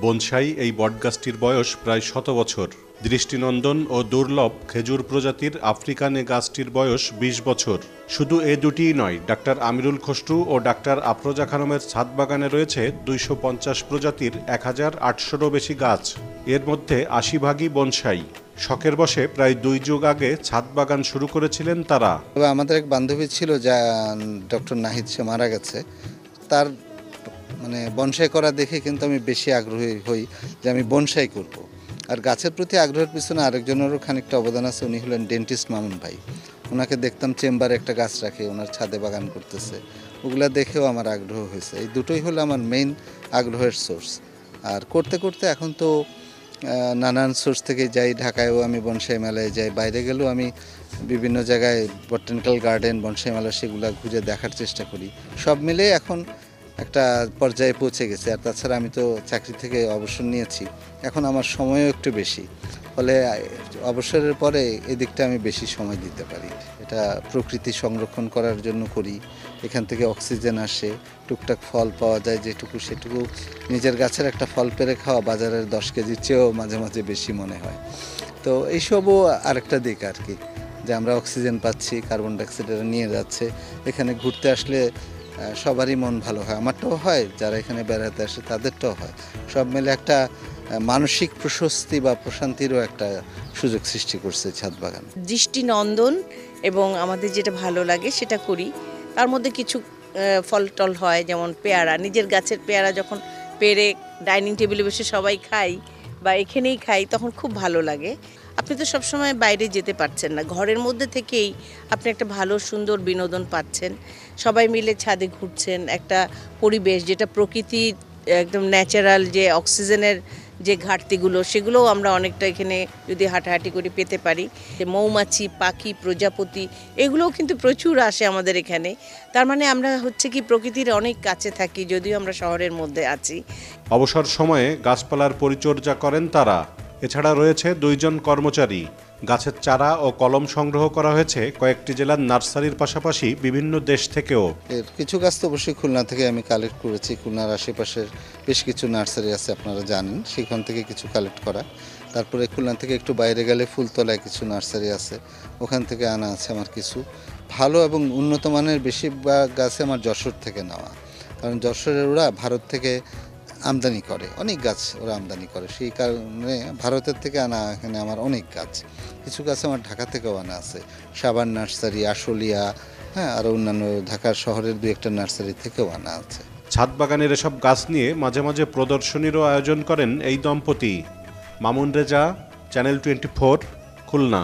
Bonsai এই বটগাছটির বয়স প্রায় ১০০ বছর। দৃষ্টিনন্দন ও দুর্লভ খেজুর প্রজাতির আফ্রিকান এ গাছটির বয়স ২০ বছর। শুধু এ দুটিই নয়, ডাক্তার আমিরুল খসরু ও ডাক্তার আফরোজা খানমের ছাদ বাগানে রয়েছে ২৫০ প্রজাতির ১,৮০০রও বেশি গাছ। এর মধ্যে ৮০ ভাগই বনসাই। শখের বশে প্রায় ২ যুগ আগে ছাদ বাগান শুরু করেছিলেন তারা। আমাদের এক বান্ধবী ছিল, যা ডক্টর নাহিদ, সে মারা গেছে। তার বনসাই করা দেখে কিন্তু আমি বেশি আগ্রহী হই যে আমি বনসাই করব। আর গাছের প্রতি আগ্রহের পিছনে আরেকজনেরও খানিকটা অবদান আছে। উনি হলেন ডেন্টিস্ট মামুন ভাই। ওনাকে দেখতাম চেম্বারে একটা গাছ রাখে, ওনার ছাদে বাগান করতেছে। ওগুলা দেখেও আমার আগ্রহ হয়েছে। এই দুটোই হলো আমার মেইন আগ্রহের সোর্স। আর করতে করতে এখন তো নানান সোর্স থেকে যাই, ঢাকায়ও আমি বনসাই মেলায় যাই, বাইরে গেলেও আমি বিভিন্ন জায়গায় বটানিক্যাল গার্ডেন, বনসাই মেলা, সেগুলা ঘুরে দেখার চেষ্টা করি। সব মিলে এখন একটা পর্যায়ে পৌঁছে গেছে। আর তাছাড়া আমি তো চাকরি থেকে অবসর নিয়েছি, এখন আমার সময়ও একটু বেশি, ফলে অবসরের পরে এদিকটা আমি বেশি সময় দিতে পারি। এটা প্রকৃতি সংরক্ষণ করার জন্য করি। এখান থেকে অক্সিজেন আসে, টুকটাক ফল পাওয়া যায়, যেটুকু সেটুকু নিজের গাছের একটা ফল পেরে খাওয়া বাজারের 10 কেজির চেয়েও মাঝে মাঝে বেশি মনে হয়। তো এইসবও আরেকটা দিক আর কি, যে আমরা অক্সিজেন পাচ্ছি, কার্বন ডাইঅক্সাইড নিয়ে যাচ্ছে। এখানে ঘুরতে আসলে সবারই মন ভালো হয়, আমারটাও হয়, যারা এখানে বেড়াতে আসে তাদেরটাও হয়। সব মিলে একটা মানসিক প্রশস্তি বা প্রশান্তিরও একটা সুযোগ সৃষ্টি করছে ছাদ বাগান। দৃষ্টিনন্দন এবং আমাদের যেটা ভালো লাগে সেটা করি। তার মধ্যে কিছু ফল টল হয়, যেমন পেয়ারা, নিজের গাছের পেয়ারা যখন পেড়ে ডাইনিং টেবিলে বসে সবাই খাই বা এখানেই খাই, তখন খুব ভালো লাগে। আপনি তো সবসময় বাইরে যেতে পারছেন না, ঘরের মধ্যে থেকেই আপনি একটা ভালো সুন্দর বিনোদন পাচ্ছেন। সবাই মিলে ছাদে ঘুরছেন, একটা পরিবেশ যেটা প্রকৃতির একদম ন্যাচারাল, যে অক্সিজেনের যে ঘাটতিগুলো, সেগুলোও আমরা অনেকটা এখানে যদি হাঁটাহাঁটি করে পেতে পারি। মৌমাছি, পাখি, প্রজাপতি, এগুলোও কিন্তু প্রচুর আসে আমাদের এখানে। তার মানে আমরা হচ্ছে কি প্রকৃতির অনেক কাছে থাকি, যদিও আমরা শহরের মধ্যে আছি। অবসর সময়ে গাছপালার পরিচর্যা করেন তারা। এছাড়া রয়েছে 2 জন কর্মচারী। গাছের চারা ও কলম সংগ্রহ করা হয়েছে কয়েকটি জেলার নার্সারির পাশাপাশি বিভিন্ন দেশ থেকেও। এর কিছু গাছ তো অবশ্যই খুলনা থেকে আমি কালেক্ট করেছি। খুলনার আশেপাশের বেশ কিছু নার্সারি আছে, আপনারা জানেন, সেখান থেকে কিছু কালেক্ট করা। তারপরে খুলনা থেকে একটু বাইরে গেলে ফুলতলায় কিছু নার্সারি আছে, ওখান থেকে আনা আছে আমার কিছু। ভালো এবং উন্নত মানের বেশিরভাগ গাছে আমার যশোর থেকে নেওয়া, কারণ যশোরের ওরা ভারত থেকে আমদানি করে, অনেক গাছ ওরা আমদানি করে, সেই কারণে ভারতের থেকে আনা এখানে আমার অনেক গাছ। কিছু গাছ আমার ঢাকা থেকেও আনা আছে, সাবান নার্সারি, আশুলিয়া, আরও অন্যান্য ঢাকার শহরের 2-1টা নার্সারি থেকেও আনা আছে। ছাদ বাগানের এসব গাছ নিয়ে মাঝে মাঝে প্রদর্শনীরও আয়োজন করেন এই দম্পতি। মামুন রেজা, চ্যানেল 24, খুলনা।